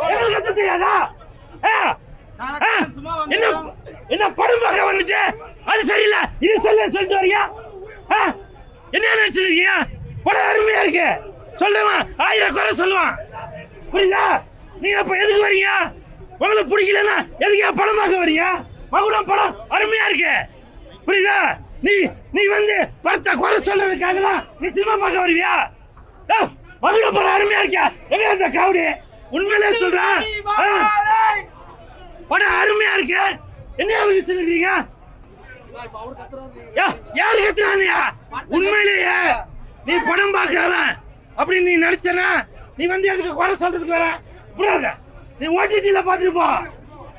தெரியாதா? என்ன படம் பார்க்க வந்துட்டு அது சரியில்லை இது சொல்லிட்டு வரீங்க. என்ன நினைச்சிருக்கீங்க? படம் அருமையா இருக்கு சொல்லுவான், 1000 குறை சொல்லுவான். புரியுதா? நீங்க இப்ப எதுக்கு வரீங்க? உங்களுக்கு பிடிக்கலன்னா எதுக்கு படம் பார்க்க வரீங்க? மகுடம் படம் அருமையா இருக்கு. புரியுதா? நீ வந்து படத்தை குறை சொல்றதுக்காக தான் நீ சினிமா பார்க்க வருவியா? மகுடம் படம் அருமையா இருக்கா? எங்க அந்த காவடி உண்மையிலே சொல்றேன், படம் அருமையா இருக்கு. என்ன சொல்றீங்க? யாரு கத்துறாங்க? உண்மையிலேயே நீ படம் பார்க்கிறவன் அப்படி நீ நடிச்சனா நீ வந்து அதுக்கு குறை சொல்றதுக்கு வர புரியாத. நீ ஓடிடில பாத்துட்டு போ.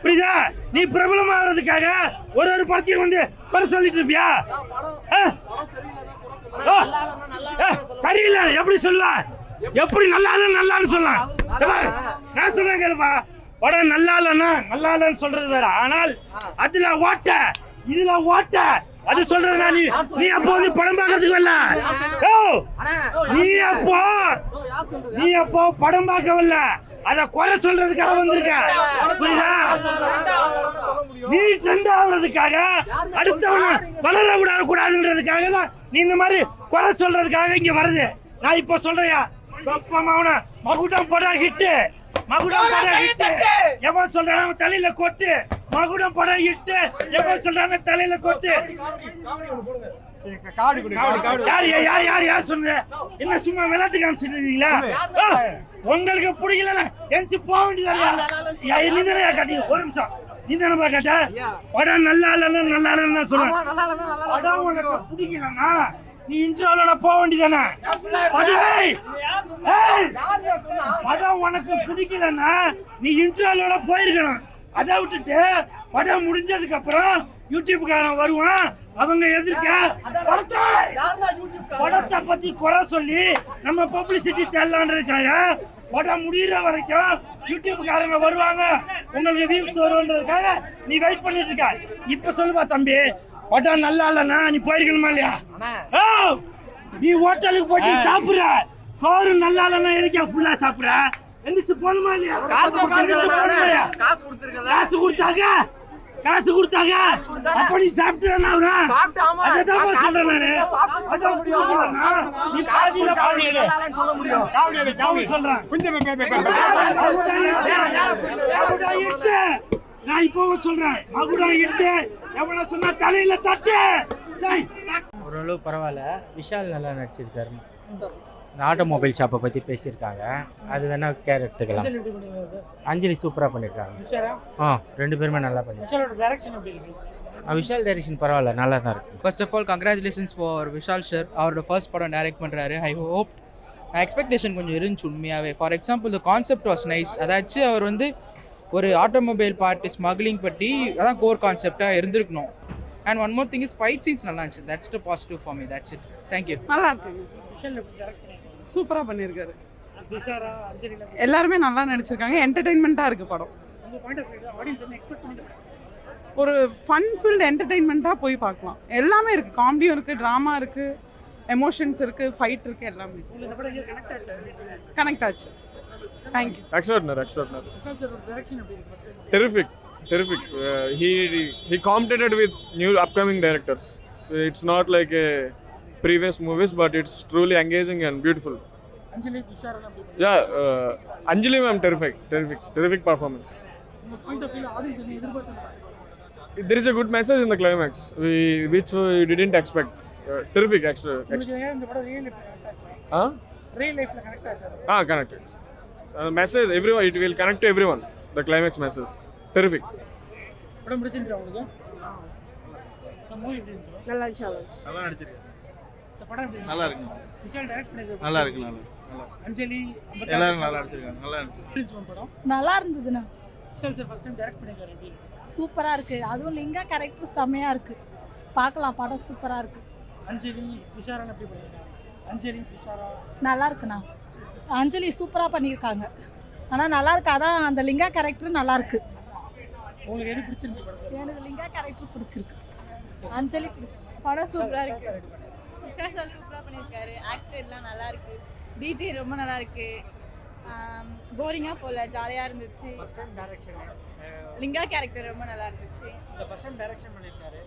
புரியுதா? நீ பிரபலமாகிறதுக்காக ஒரு படத்தையும் வந்து குறை சொல்லிட்டு இருப்பியா? சரியில்லை எப்படி சொல்லுவா? எப்படி நல்லான்னு சொல்லலாம்? நான் சொல்றேன் கேளுப்பா, படம் நல்லா இல்லைன்னு சொல்றது வேற. ஆனால் அதுல ஓட்ட இதுல ஓட்ட அது சொல்றதுனா நீ அப்போ வந்து படம் பார்க்கறதுக்கு வரல. நீ அப்போ படம் பார்க்க வரல, அத குறை சொல்றதுக்காக வந்திருக்க. புரியுதா? நீ ட்ரெண்ட் ஆகுறதுக்காக அடுத்தவன வளர விடக்கூடாதுன்றதுக்காக தான் நீ இந்த மாதிரி குறை சொல்றதுக்காக இங்க வருது. நான் இப்ப சொல்றேன், மகுடம் படம் ஹிட்டு, மகுடம் படம் ஹிட்டு. எவன் சொல்றான தலையில கொட்டு. மகுடம் படம் ஹிட்டு, எவன் சொல்றான தலையில கொட்டு. யார் சொன்னது? என்ன சும்மா விளையாட்டு காமிச்சிருக்கீங்களா? உங்களுக்கு பிடிக்கல எஞ்சி போக வேண்டியதா? நீ தானே காட்டி ஒரு நிமிஷம், நீ தானே கேட்ட படம் நல்லா இல்லைன்னு சொல்ல. படம் உனக்கு பிடிக்கலன்னா நீ இன்டர்வியூல போக வேண்டியதானே? படம் உனக்கு பிடிக்கலன்னா நீ இன்டர்வியூல போயிருக்கணும். அதை விட்டுட்டு படம் முடிஞ்சதுக்கு அப்புறம் யூடியூப்காரன் வருவான், அவங்க எதிர்க்க படத்தை பத்தி குறை சொல்லி நம்ம பப்ளிசிட்டி தேடலான்றதுக்காக படம் முடிகிற வரைக்கும் யூடியூப்காரங்க வருவாங்க, உங்களுக்கு வியூஸ் வரும்ன்றதுக்காக நீ வெயிட் பண்ணிட்டு இருக்க. இப்ப சொல்லுவா தம்பி, படம் நல்லா இல்லைன்னா நீ போயிருக்கணுமா இல்லையா? நீ ஹோட்டலுக்கு போயிட்டு சாப்பிடுற, சோறு நல்லா இல்லைன்னா எதுக்கா ஃபுல்லா சாப்பிடுற? எந்திரிச்சு போகணுமா இல்லையா? காசு கொடுத்தாங்க அப்ப நீ சாப்பிட்டு சொல்றேன். நான் இப்போ சொல்றேன், மகுடம் இட்டு எவ்வளவு சொன்னா தலையில தட்டு. ஓரளவு பரவாயில்ல. விஷால் நல்லா நடிச்சிருக்காரு. இந்த ஆட்டோமொபைல் ஷாப்பை பற்றி பேசியிருக்காங்க, அது வேணால் கேர் எடுத்துக்கலாம். அஞ்சலி சூப்பராக பண்ணியிருக்காங்க. ரெண்டு பேருமே நல்லா பண்ணியிருக்காங்க. விஷால் டைரக்ஷன் பரவாயில்ல, நல்லா தான் இருக்குது. First of all congratulations for Vishal sir. அவரோட ஃபர்ஸ்ட் படம் டைரக்ட் பண்ணுறாரு. ஐ ஹோப் எக்ஸ்பெக்டேஷன் கொஞ்சம் இருந்துச்சு உண்மையாகவே. For example the concept was nice. அதாச்சும் அவர் வந்து ஒரு ஆட்டோமொபைல் பார்ட்டி ஸ்மக்லிங் பற்றி அதான் கோர் கான்செப்டாக இருந்திருக்கணும். And one more thing is fight scenes நல்லா இருந்துச்சு. That's the positive for me. That's it. Thank you. நல்லா இருக்கு. சூப்பராக பண்ணியிருக்காரு. எல்லாருமே நல்லா நடிச்சிருக்காங்க. என்டர்டெயின்மெண்ட்டாக இருக்குது படம். ஒரு ஃபன் ஃபீல்டு என்டர்டெயின்மெண்ட்டாக போய் பார்க்கலாம். எல்லாமே இருக்குது. காமெடியும் இருக்குது, ட்ராமா இருக்குது, எமோஷன்ஸ் இருக்குது, ஃபைட் இருக்குது, எல்லாமே கனெக்ட் ஆச்சு. Thank you. Extraordinary. Terrific. He competed with new upcoming directors. It's not like a previous movies, but it's truly engaging and beautiful. Anjali Tushara. Yeah, Anjali ma'am, terrific performance. From the point of view, audience any edirpaarthu. There is a good message in the climax, which we didn't expect. Terrific, extra. இந்த படம் real life connect ஆச்சு. Real life la connect ஆச்சு. Connected. Message everyone, it will connect to everyone. The climax message. Terrific. படம் பிடிச்சிருந்தா உங்களுக்கு? Movie எப்படி இருந்துச்சு? நல்லா இருந்துச்சு. நல்லா நடிச்சிருக்கீங்க. இந்த படம் எப்படி நல்லா இருக்கு. விஷால் டைரக்ட் பண்ணிருக்காரு. நல்லா இருக்கு. அஞ்சலி எல்லாரும் நல்லா நடிச்சிருக்காங்க. நல்லா நடிச்சிருக்காங்க. படம் நல்லா இருந்ததுண்ணா. Vishal sir first time direct பண்ணிருக்காரு. எப்படி சூப்பரா இருக்கு. அதுவும் லிங்கா கேரக்டர் செமையா இருக்கு. பார்க்கலாம், படம் சூப்பரா இருக்கு. அஞ்சலி துஷாரா எப்படி பண்ணிருக்காங்க? அஞ்சலி துஷாரா நல்லா இருக்குண்ணா. அஞ்சலி சூப்பரா பண்ணியிருக்காங்க. ஆனால் நல்லா இருக்கு. அதான் அந்த லிங்கா கேரக்டர் நல்லா இருக்கு. உங்களுக்கு எது பிடிச்சிருந்துச்சு படம்? எனக்கு லிங்கா கேரக்டர் பிடிச்சிருக்கு. அஞ்சலி பிடிச்சிருக்கு. படம் சூப்பரா இருக்கு. விஷால் சார் சூப்பரா பண்ணியிருக்காரு. ஆக்டர் எல்லாம் நல்லா இருக்கு. டிஜே ரொம்ப நல்லா இருக்கு. போரிங்காக போகல, ஜாலியாக இருந்துச்சு. ஃபர்ஸ்ட் டைம் டைரக்ஷன் லிங்கா கேரக்டர் ரொம்ப நல்லா இருந்துச்சு. இந்த ஃபர்ஸ்ட் டைம் டைரக்ஷன் பண்ணிருக்காரு.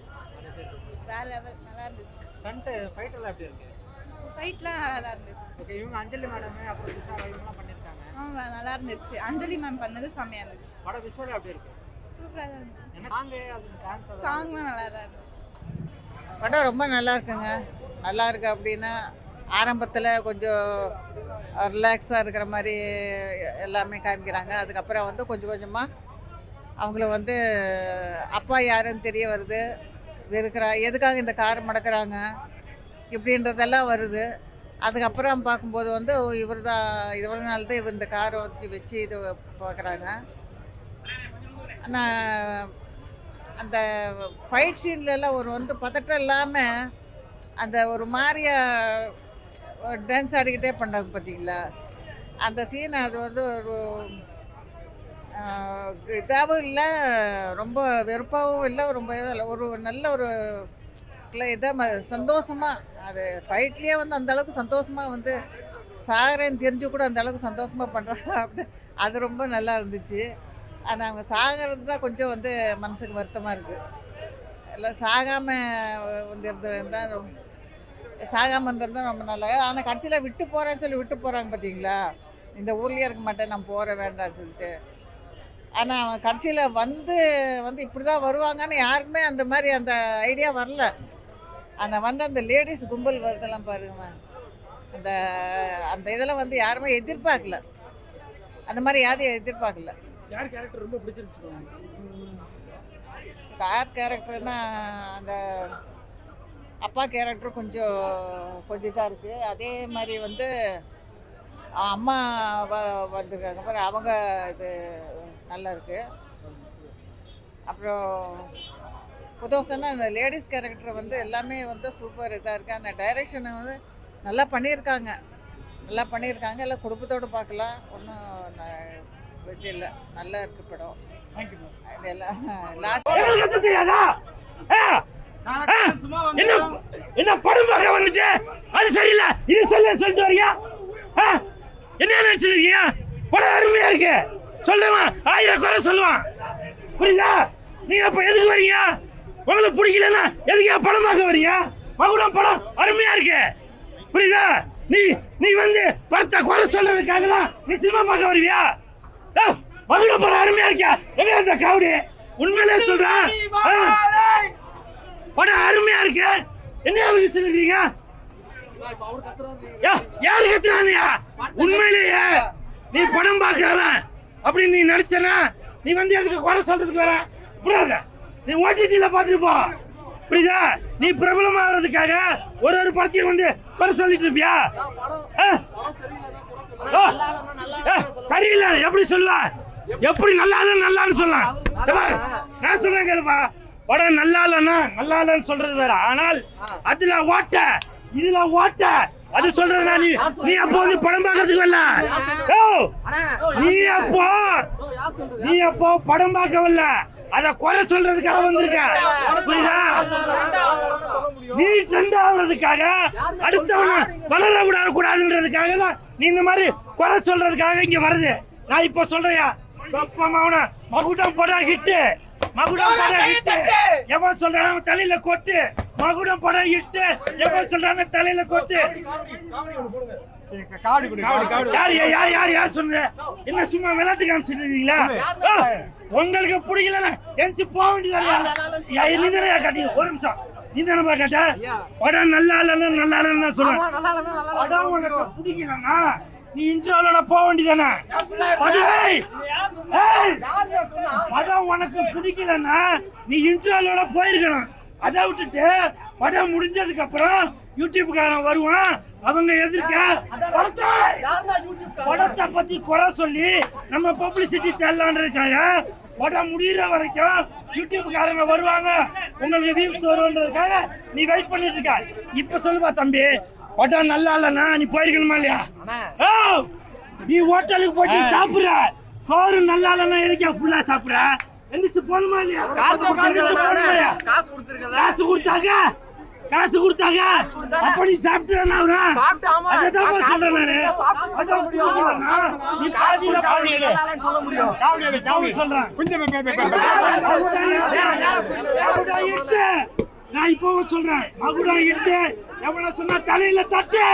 வேற லெவல், நல்லா இருந்துச்சு. ஸ்டண்ட் ஃபைட் எல்லாம் எப்படி இருக்கு? ஃபைட்லாம் நல்லா இருந்துச்சு. ஓகே, இவங்க அஞ்சலி மேடம் அப்புறம் விஷால் இவங்கலாம் பண்ணிருக்காங்க. ஆமாம், நல்லா இருந்துச்சு. அஞ்சலி மேம் பண்ணது செம்மையாக இருந்துச்சு. படம் விஷுவல் எப்படி இருக்கு? சூப்பராக தான் இருந்துச்சு. என்ன சாங் அது டான்ஸ் சாங்லாம் நல்லா தான் இருந்துச்சு. படம் ரொம்ப நல்லா இருக்குங்க. நல்லா இருக்கு அப்படின்னா ஆரம்பத்தில் கொஞ்சம் ரிலாக்ஸாக இருக்கிற மாதிரி எல்லாமே காமிக்கிறாங்க. அதுக்கப்புறம் வந்து கொஞ்சம் கொஞ்சமாக அவங்கள வந்து அப்பா யாருன்னு தெரிய வருது, எதுக்காக இந்த கார் மடக்கிறாங்க இப்படின்றதெல்லாம் வருது. அதுக்கப்புறம் பார்க்கும்போது வந்து இவர் தான் இவரால் தான் இவர் இந்த காரை வச்சு இது பார்க்குறாங்க. ஆனால் அந்த ஃபைட் சீன்லலாம் ஒரு வந்து பதட்டம் இல்லாமல் அந்த ஒரு மாதிரியா டான்ஸ் ஆடிக்கிட்டே பண்ணுறாங்க பார்த்தீங்களா, அந்த சீன் அது வந்து ஒரு இதாகவும் இல்லை, ரொம்ப வெறுப்பாகவும் இல்லை, ரொம்ப இதாக இல்லை, ஒரு நல்ல ஒரு இதாக சந்தோஷமாக அது ஃபைட்லேயே வந்து அந்தளவுக்கு சந்தோஷமாக வந்து சாகிறேன்னு தெரிஞ்சு கூட அந்தளவுக்கு சந்தோஷமாக பண்ணுறாங்க. அப்படி அது ரொம்ப நல்லா இருந்துச்சு. ஆனால் அவங்க சாகிறது தான் கொஞ்சம் வந்து மனசுக்கு வருத்தமாக இருக்குது. எல்லாம் சாகாமல் வந்து இருந்தால் சாகாமல் இருந்திருந்தால் ரொம்ப நல்லா. ஆனால் கடைசியில் விட்டு போகிறேன்னு சொல்லி விட்டு போகிறாங்க பார்த்தீங்களா, இந்த ஊர்லேயே இருக்க மாட்டேன் நான் போகிற வேண்டாம்னு சொல்லிட்டு. ஆனால் அவன் கடைசியில் வந்து இப்படி தான் வருவாங்கன்னு யாருக்குமே அந்த மாதிரி அந்த ஐடியா வரல. அந்த லேடிஸ் கும்பல் வருதெல்லாம் பாருங்க, அந்த இதெல்லாம் வந்து யாருமே எதிர்பார்க்கல, அந்த மாதிரி யாரையும் எதிர்பார்க்கல. யார் கேரக்டர் ரொம்ப பிடிச்சிருச்சு? யார் கேரக்டர்னா அந்த அப்பா கேரக்டர் கொஞ்சம் இதாக இருக்குது. அதே மாதிரி வந்து அம்மா வந்திருக்காங்க பாரு, அவங்க இது நல்லா இருக்குது. அப்புறம் புதுசாக அந்த லேடிஸ் கேரக்டர் வந்து எல்லாமே வந்து சூப்பர் இதாக இருக்குது. அந்த டைரக்ஷனை வந்து நல்லா பண்ணியிருக்காங்க, எல்லாம் குடும்பத்தோடு பார்க்கலாம், ஒன்றும் இது இல்லை, நல்லா இருக்கு படம். இதெல்லாம் லாஸ்ட் என்ன படம் பார்க்க வந்துச்சு, அது சரியில்லை இது சொல்லிட்டு வரியா? என்ன நினைச்சிருக்கீங்க? படம் அருமையா இருக்கு சொல்லுவான், 1000 குறை சொல்லுவான், புரியுதா? நீங்க அப்ப எதுக்கு வரீங்க? உங்களுக்கு பிடிக்கலன்னா எதுக்கு படம் பார்க்க வரீங்க? மகுடம் படம் அருமையா இருக்கு, புரியுதா? நீ வந்து படத்தை குறை சொல்றதுக்காக தான் நீ சினிமா பார்க்க வருவியா? மகுடம் படம் அருமையா இருக்கா? எங்க அந்த காவடி உண்மையிலே சொல்றேன், படம் அருமையா இருக்கு. என்ன சொல்றீங்க? யாரு கத்துறானியா? உண்மையிலேயே நீ படம் பார்க்கிறவன் அப்படி நீ நடிச்சனா நீ வந்து அதுக்கு குறை சொல்றதுக்கு வர புரியாத, நீ ஓடிடில பார்த்துட்டு போ, புரியுதா? நீ பிரபலமாகிறதுக்காக ஒரு படத்தையும் வந்து குறை சொல்லிட்டு இருப்பியா? சரியில்லை எப்படி சொல்லுவ? எப்படி நல்லான்னு சொல்லலாம்? நான் சொல்றேன் கேளுப்பா, படம் நல்லா இல்லைன்னு சொல்றது வேற, ஆனால் அதுல ஓட்ட இதுல ஓட்ட அது சொல்றதுனா நீ அப்போ வந்து படம் பார்க்கறதுக்கு வரல, நீ அப்போ படம் பார்க்க வரல, அத குறை சொல்றதுக்காக வந்திருக்க, புரியுதா? நீ ட்ரெண்ட் ஆகுறதுக்காக அடுத்தவன வளர விடக்கூடாதுன்றதுக்காக தான் நீ இந்த மாதிரி குறை சொல்றதுக்காக இங்க வருது. நான் இப்ப சொல்றியா மகுடம் படம் ஹிட்டு, மகுடம் படம் ஹிட்டு எவன் சொல்றான் தலையில கொட்டு, மகுடம் படம் ஹிட்டு எவன் சொல்றாங்க தலையில கொட்டு. யார் சொன்னது? என்ன சும்மா விளையாட்டு காமிச்சிட்டு இருக்கீங்களா? உங்களுக்கு பிடிக்கல எஞ்சி போக வேண்டியதா கட்டி. ஒரு நிமிஷம், நீ தானே கேட்ட படம் நல்லா இல்லைன்னு சொல்லுவேன். படம் உனக்கு பிடிக்கலன்னா நீ இன்டர்வியூல போக வேண்டியதானே? படம் உனக்கு பிடிக்கலன்னா நீ இன்டர்வியூல போயிருக்கணும். அதை விட்டுட்டு படம் முடிஞ்சதுக்கு அப்புறம் யூடியூப்காரன் வருவான், அவங்க எதிர்க்க படத்தை பத்தி குறை சொல்லி நம்ம பப்ளிசிட்டி தரலான்றதுக்காக படம் முடிகிற வரைக்கும் யூடியூப்காரங்க வருவாங்க, உங்களுக்கு வியூஸ் வரும்ன்றதுக்காக நீ வெயிட் பண்ணிட்டு இருக்க. இப்ப சொல்லுவா தம்பி, படம் நல்லா இல்லைன்னா நீ போயிருக்கணுமா இல்லையா? நீ ஹோட்டலுக்கு போயிட்டு சாப்பிடுற, சோறு நல்லா இல்லைன்னா எதுக்கா ஃபுல்லா சாப்பிடுற? எந்திரிச்சு போகணுமா இல்லையா? காசு கொடுத்தாங்க, காசு கொடுத்தாங்க அப்ப நீ சாப்பிட்டுதானே அவரா அதான் சொல்றேன் நானு நீ பாதியில காவடி சொல்றேன் நான் இப்போ சொல்றேன் மகுடா இட்டு எவ்வளவு சொன்னா தலையில தட்டு